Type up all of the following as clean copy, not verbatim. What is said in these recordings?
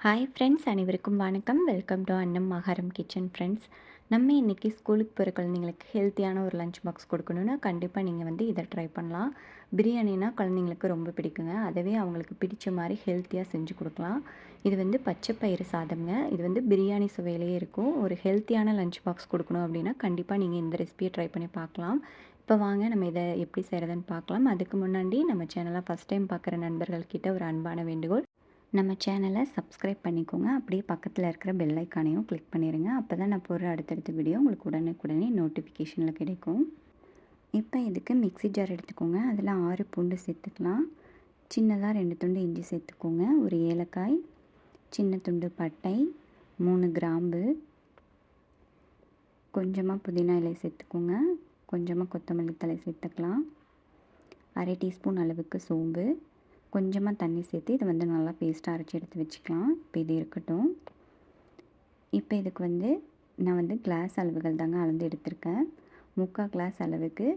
Hi friends, அனைவருக்கும் வணக்கம். Welcome to அன்னம் ஆகாரம் கிச்சன் ஃப்ரெண்ட்ஸ். நம்ம இன்றைக்கி ஸ்கூலுக்கு போகிற குழந்தைங்களுக்கு ஹெல்த்தியான ஒரு லஞ்ச் பாக்ஸ் கொடுக்கணுன்னா கண்டிப்பாக நீங்கள் இதை ட்ரை பண்ணலாம். பிரியாணினா குழந்தைங்களுக்கு ரொம்ப பிடிக்குங்க. அதவே அவங்களுக்கு பிடிச்ச மாதிரி ஹெல்த்தியாக செஞ்சு கொடுக்கலாம். இது பச்சை பயிறு சாதம்ங்க. இது பிரியாணி சுவையிலேயே இருக்கும். ஒரு ஹெல்த்தியான லஞ்ச் பாக்ஸ் கொடுக்கணும் அப்படின்னா கண்டிப்பாக நீங்கள் இந்த ரெசிபியை ட்ரை பண்ணி பார்க்கலாம். இப்போ வாங்க நம்ம இதை எப்படி செய்கிறதுன்னு பார்க்கலாம். அதுக்கு முன்னாடி நம்ம சேனலை ஃபஸ்ட் டைம் பார்க்குற நண்பர்கள்கிட்ட ஒரு அன்பான வேண்டுகோள், நம்ம சேனலை சப்ஸ்கிரைப் பண்ணிக்கோங்க. அப்படியே பக்கத்தில் இருக்கிற பெல் ஐக்கானையும் கிளிக் பண்ணிடுங்க. அப்போ தான் நான் போடுற அடுத்தடுத்த வீடியோ உங்களுக்கு உடனே நோட்டிஃபிகேஷனில் கிடைக்கும். இப்போ இதுக்கு மிக்ஸி ஜார் எடுத்துக்கோங்க. அதில் 6 பூண்டு சேர்த்துக்கலாம். சின்னதாக 2 துண்டு இஞ்சி சேர்த்துக்கோங்க. ஒரு ஏலக்காய், சின்ன துண்டு பட்டை, 3 கிராம்பு, கொஞ்சமாக புதினா இலை சேர்த்துக்கோங்க. கொஞ்சமாக கொத்தமல்லி தழை சேர்த்துக்கலாம். அரை டீஸ்பூன் அளவுக்கு சோம்பு, கொஞ்சமாக தண்ணி சேர்த்து இதை நல்லா பேஸ்ட்டாக அரைச்சி எடுத்து வச்சுக்கலாம். இப்போ இது இருக்கட்டும். இப்போ இதுக்கு நான் கிளாஸ் அளவுகள் தாங்க அளந்து எடுத்திருக்கேன். 3/4 கிளாஸ் அளவுக்கு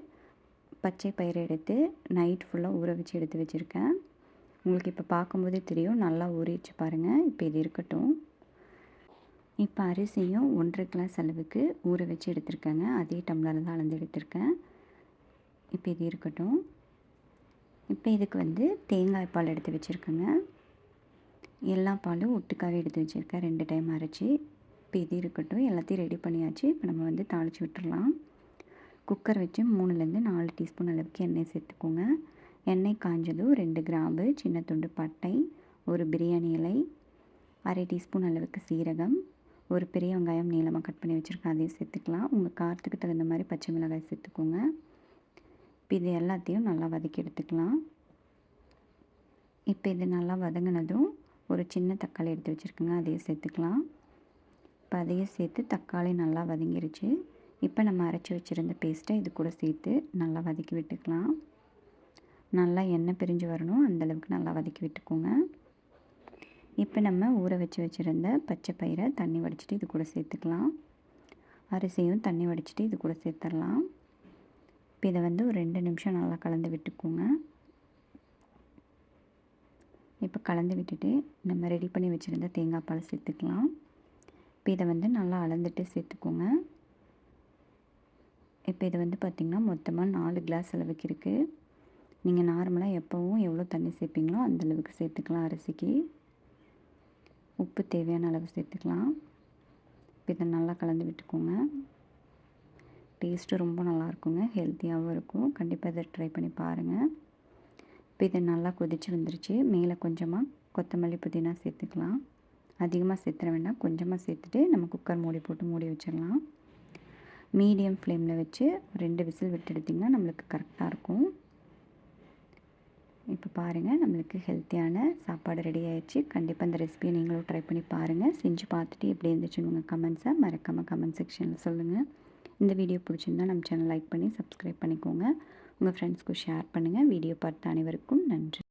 பச்சை பயிரை எடுத்து நைட் ஃபுல்லாக ஊற வச்சு எடுத்து வச்சுருக்கேன். உங்களுக்கு இப்போ பார்க்கும்போதே தெரியும், நல்லா ஊறிச்சு பாருங்கள். இப்போ இது இருக்கட்டும். இப்போ அரிசியும் 1/2 கிளாஸ் அளவுக்கு ஊற வச்சு எடுத்திருக்கேங்க. அதே டம்ளரில் தான் அளந்து எடுத்திருக்கேன். இப்போ இது இருக்கட்டும். இப்போ இதுக்கு தேங்காய் பால் எடுத்து வச்சுருக்கேங்க. எல்லா பாலும் ஒட்டுக்காவே எடுத்து வச்சுருக்கேன், 2 டைம் அரைச்சி. இப்போ இது இருக்கட்டும். எல்லாத்தையும் ரெடி பண்ணியாச்சு. இப்போ நம்ம தாளித்து விட்டுடலாம். குக்கர் வச்சு 3லேருந்து 4 டீஸ்பூன் அளவுக்கு எண்ணெய் சேர்த்துக்கோங்க. எண்ணெய் காஞ்சதும் 2 கிராம்பு, சின்ன துண்டு பட்டை, ஒரு பிரியாணி இலை, அரை டீஸ்பூன் அளவுக்கு சீரகம், ஒரு பெரிய வெங்காயம் நீளமாக கட் பண்ணி வச்சுருக்கேன், அதையும் சேர்த்துக்கலாம். உங்கள் காரத்துக்கு தகுந்த மாதிரி பச்சை மிளகாய் சேர்த்துக்கோங்க. இப்போ இது எல்லாத்தையும் நல்லா வதக்கி எடுத்துக்கலாம். இப்போ இது நல்லா வதங்கினதும் ஒரு சின்ன தக்காளி எடுத்து வச்சுருக்கேங்க, அதையும் சேர்த்துக்கலாம். இப்போ அதையும் சேர்த்து தக்காளி நல்லா வதங்கிருச்சு. இப்போ நம்ம அரைச்சி வச்சுருந்த பேஸ்ட்டை இது கூட சேர்த்து நல்லா வதக்கி விட்டுக்கலாம். நல்லா எண்ணெய் பிரிஞ்சு வரணும், அந்தளவுக்கு நல்லா வதக்கி விட்டுக்கோங்க. இப்போ நம்ம ஊற வச்சுருந்த பச்சை பயிரை தண்ணி வடிச்சிட்டு இது கூட சேர்த்துக்கலாம். அரிசியும் தண்ணி வடிச்சிட்டு இது கூட சேர்த்துடலாம். இப்போ இதை ஒரு 2 நிமிஷம் நல்லா கலந்து விட்டுக்கோங்க. இப்போ கலந்து விட்டுட்டு நம்ம ரெடி பண்ணி வச்சுருந்த தேங்காய் பால் சேர்த்துக்கலாம். இப்போ இதை நல்லா அளந்துட்டு சேர்த்துக்கோங்க. இப்போ இது பார்த்திங்கன்னா மொத்தமாக 4 கிளாஸ் அளவுக்கு இருக்குது. நீங்கள் நார்மலாக எப்போவும் எவ்வளோ தண்ணி சேர்ப்பீங்களோ அந்தளவுக்கு சேர்த்துக்கலாம். அரிசிக்கு உப்பு தேவையான அளவு சேர்த்துக்கலாம். இப்போ இதை நல்லா கலந்து விட்டுக்கோங்க. டேஸ்ட்டு ரொம்ப நல்லாயிருக்குங்க, ஹெல்த்தியாகவும் இருக்கும். கண்டிப்பாக இதை ட்ரை பண்ணி பாருங்கள். இப்போ இது நல்லா கொதிச்சு வந்துருச்சு. மேலே கொஞ்சமாக கொத்தமல்லி புதினா சேர்த்துக்கலாம். அதிகமாக சேர்த்துற வேண்டாம், கொஞ்சமாக சேர்த்துட்டு நம்ம குக்கர் மூடி போட்டு மூடி வச்சிடலாம். மீடியம் ஃப்ளேமில் வச்சு 2 விசில் விட்டு எடுத்திங்கன்னா நம்மளுக்கு கரெக்டாக இருக்கும். இப்போ பாருங்கள், நம்மளுக்கு ஹெல்த்தியான சாப்பாடு ரெடி ஆகிடுச்சு. கண்டிப்பாக இந்த ரெசிபியை நீங்களும் ட்ரை பண்ணி பாருங்கள். செஞ்சு பார்த்துட்டு எப்படி இருந்துச்சுன்னு உங்கள் கமெண்ட்ஸை மறக்காமல் கமெண்ட் செக்ஷனில் சொல்லுங்கள். இந்த வீடியோ பிடிச்சிருந்தால் நம்ம சேனல் லைக் பண்ணி சப்ஸ்கிரைப் பண்ணிக்கோங்க. உங்கள் ஃப்ரெண்ட்ஸ்க்கு ஷேர் பண்ணுங்கள். வீடியோ பார்த்த அனைவருக்கும் நன்றி.